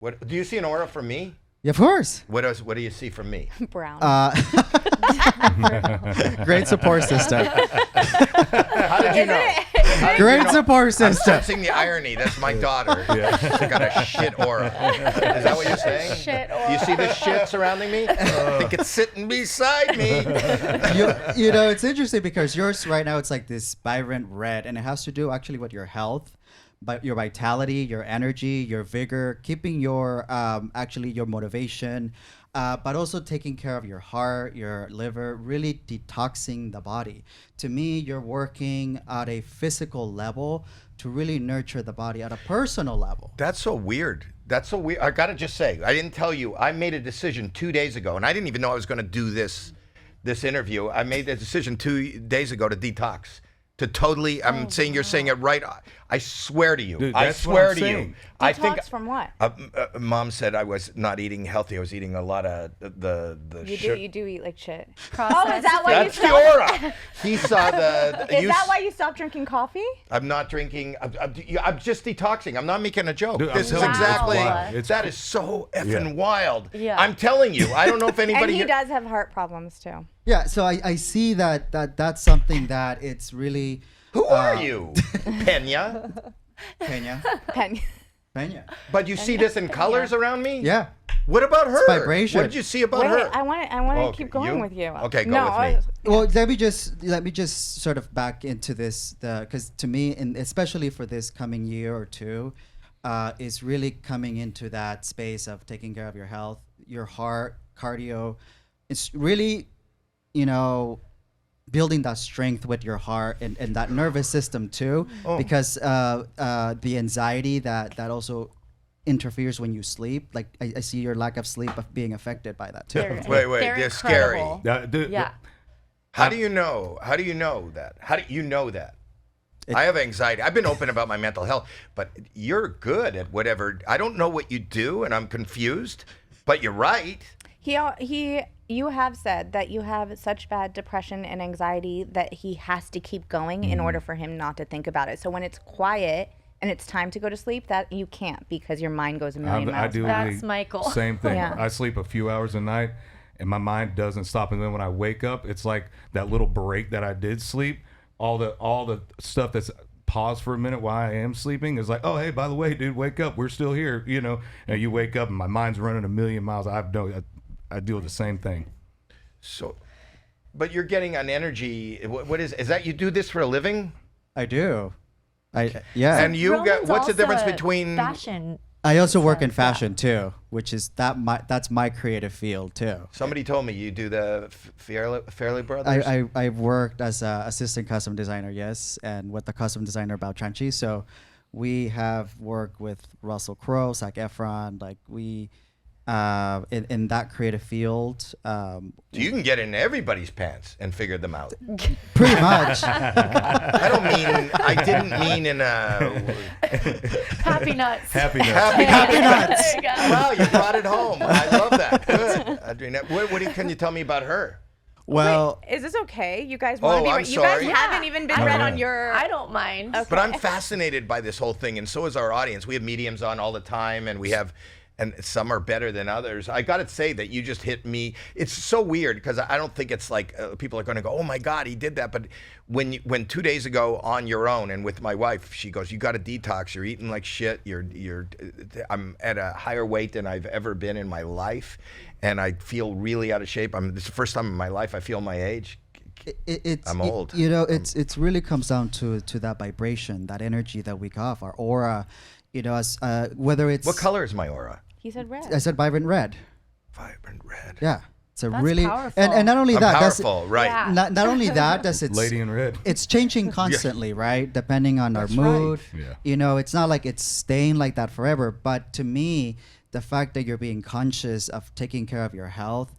What do you see an aura from me? Yeah, of course. What do you see from me? Brown. Great support system. How did you know? Great support I'm system. sensing the irony. That's my daughter. She's got a shit aura. Is that what you're saying? Shit aura. Do you see the shit surrounding me? I think it's sitting beside me. You know, it's interesting because yours right now, it's like this vibrant red, and it has to do actually with your health, but your vitality, your energy, your vigor, keeping your actually your motivation, but also taking care of your heart, your liver, really detoxing the body. To me, you're working at a physical level to really nurture the body at a personal level. That's so weird. That's so weird. I gotta just say, I didn't tell you. I made a decision 2 days ago, and I didn't even know I was going to do this interview. I made a decision 2 days ago to detox. To totally, I'm saying you're saying it right. I swear to you. Dude, I that's what swear I'm to saying. you. I think Detox from what? Mom said I was not eating healthy. I was eating a lot of the You do eat like shit. Processed. Oh, is that why That's you the stopped? aura. He saw the. Is that why you stopped drinking coffee? I'm not drinking. I'm just detoxing. I'm not making a joke. Dude, this I'm is telling you, exactly. it's That is so effing wild. Yeah. I'm telling you. I don't know if And anybody. he does have heart problems too. Yeah, so I see that's something that it's really. Who are you, Pena? Pena. Pena. But you see this in colors around me? Yeah. What about her? vibration. What did you see about Wait, her? I want to keep going with you. Okay, go no, with me. I was- Well, let me just sort of back into this, because to me, and especially for this coming year or two, is really coming into that space of taking care of your health, your heart, cardio. It's really, building that strength with your heart and that nervous system too, because the anxiety that also interferes when you sleep. Like I see your lack of sleep of being affected by that too. Wait, they're scary. incredible. Yeah. How do you know? How do you know that? How do you know that? I have anxiety. I've been open about my mental health, but you're good at whatever. I don't know what you do, and I'm confused. But you're right. You have said that you have such bad depression and anxiety that he has to keep going in order for him not to think about it. So when it's quiet and it's time to go to sleep, that you can't because your mind goes a million miles. That's Michael. Same thing. Yeah. I sleep a few hours a night, and my mind doesn't stop. And then when I wake up, it's like that little break that I did sleep. All the stuff that's paused for a minute while I am sleeping is like, oh hey, by the way, dude, wake up. We're still here. And you wake up and my mind's running a million miles. I deal with the same thing. So, but you're getting an energy. What is that? You do this for a living? I do. Yeah. And you got Roman's what's the difference also between fashion? I also work in fashion too, which is that's my creative field too. Somebody told me you do the Fairley Brothers. I've worked as an assistant custom designer, yes, and with the custom designer about Chanchi. So we have worked with Russell Crowe, Zac Efron, like we in that creative field. So you can get in everybody's pants and figure them out. Pretty much. I didn't mean in a Happy nuts. Happy nuts. happy nuts. There you go. Wow, you brought it home. I love that. Good, Audrina. Can you tell me about her? Well, Wait, is this okay? You guys want to be? I'm You guys sorry. haven't even been read on your. I don't mind. Okay. But I'm fascinated by this whole thing, and so is our audience. We have mediums on all the time, and and some are better than others. I got to say that you just hit me. It's so weird because I don't think it's like people are going to go, oh my God, he did that. But when 2 days ago on your own and with my wife, she goes, you got to detox. You're eating like shit. I'm at a higher weight than I've ever been in my life, and I feel really out of shape. This is the first time in my life I feel my age. I'm old. It's really comes down to that vibration, that energy that we give off, our aura. As whether it's What color is my aura? He said red. I said vibrant red. Vibrant red. Yeah, it's a That's really powerful. and not only I'm that, powerful, right? Yeah. not only that, does it's Lady in red. it's changing constantly, right? Depending on That's our mood. right. Yeah. It's not like it's staying like that forever. But to me, the fact that you're being conscious of taking care of your health,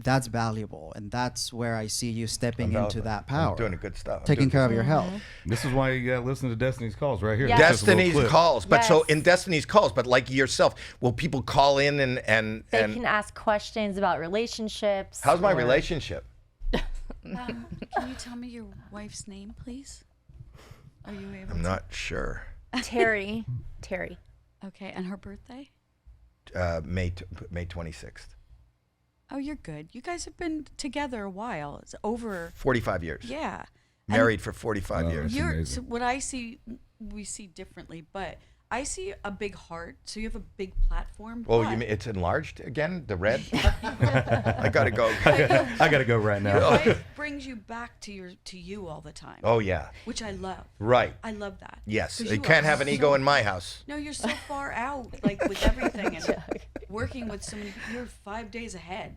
that's valuable, and that's where I see you stepping into that power. I'm doing good stuff. Taking care of your health. This is why you got to listen to Destiny's Calls right here. Yeah. That's just a little Destiny's clip. Calls. But so Yes. in Destiny's Calls, but like yourself, will people call in and They can ask questions about relationships. how's my or- relationship? Can you tell me your wife's name, please? Are you able I'm not sure. Terry. Okay, and her birthday? May 26th. Oh, you're good. You guys have been together a while. It's over. 45 years. Yeah. Married for 45 Oh, years. That's You're amazing. so what I see, we see differently, but I see a big heart. So you have a big platform. Oh, but you mean it's enlarged again? The red? I gotta go. I gotta go right your now. wife brings you back to you all the time. Oh yeah. Which I love. Right. I love that. Yes. 'Cause You you can't are have an so- ego in my house. No, you're so far out, like with everything and working with so many. You're 5 days ahead.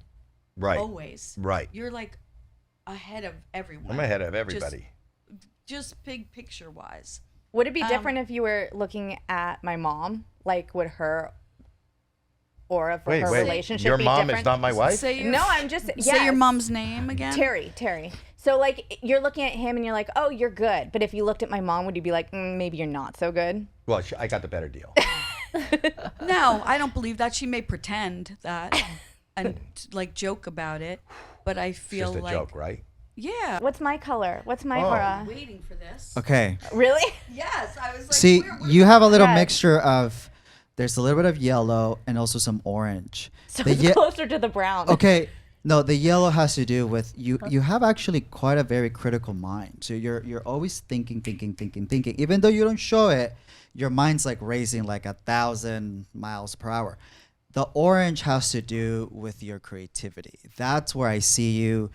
Right. Always. Right. You're like ahead of everyone. I'm ahead of everybody. Just big picture wise. Would it be different if you were looking at my mom? Like, would her aura for her relationship Your be mom different? is not my wife? Say your, No, I'm just say yes. your mom's name again. Terry. So like you're looking at him and you're like, oh, you're good. But if you looked at my mom, would you be like, maybe you're not so good? Well, I got the better deal. No, I don't believe that. She may pretend that and like joke about it, but I It's feel just a like joke, right? yeah. What's my color? What's my Oh. aura? Waiting for this. Okay. Really? Yes, I was like. See, where- you have a little Red. mixture of. There's a little bit of yellow and also some orange. So The it's ye- closer to the brown. Okay. No, the yellow has to do with you. You have actually quite a very critical mind. So you're always thinking. Even though you don't show it, your mind's like racing like 1,000 miles per hour. The orange has to do with your creativity. That's where I see you.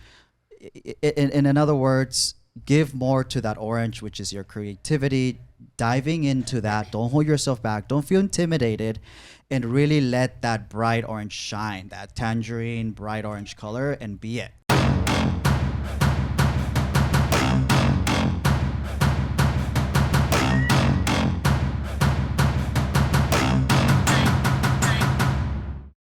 In other words, give more to that orange, which is your creativity. Diving into that. Don't hold yourself back. Don't feel intimidated, and really let that bright orange shine. That tangerine, bright orange color, and be it.